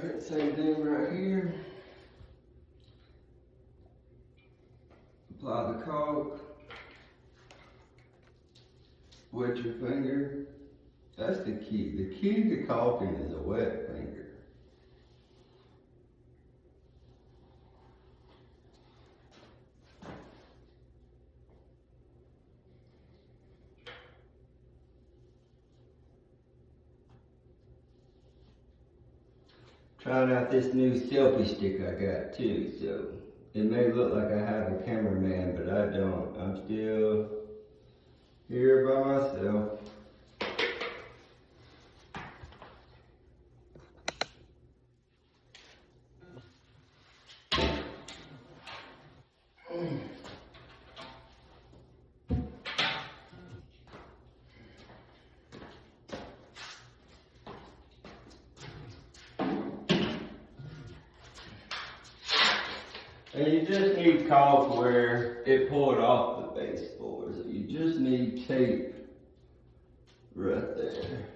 Alright, same thing right here. Apply the caulk. Wet your finger. That's the key. The key to caulking is a wet finger. Trying out this new selfie stick I got too, so it may look like I have a cameraman, but I don't. I'm still here by myself. And you just need caulk where it pulled off the baseboards. You just need tape right there.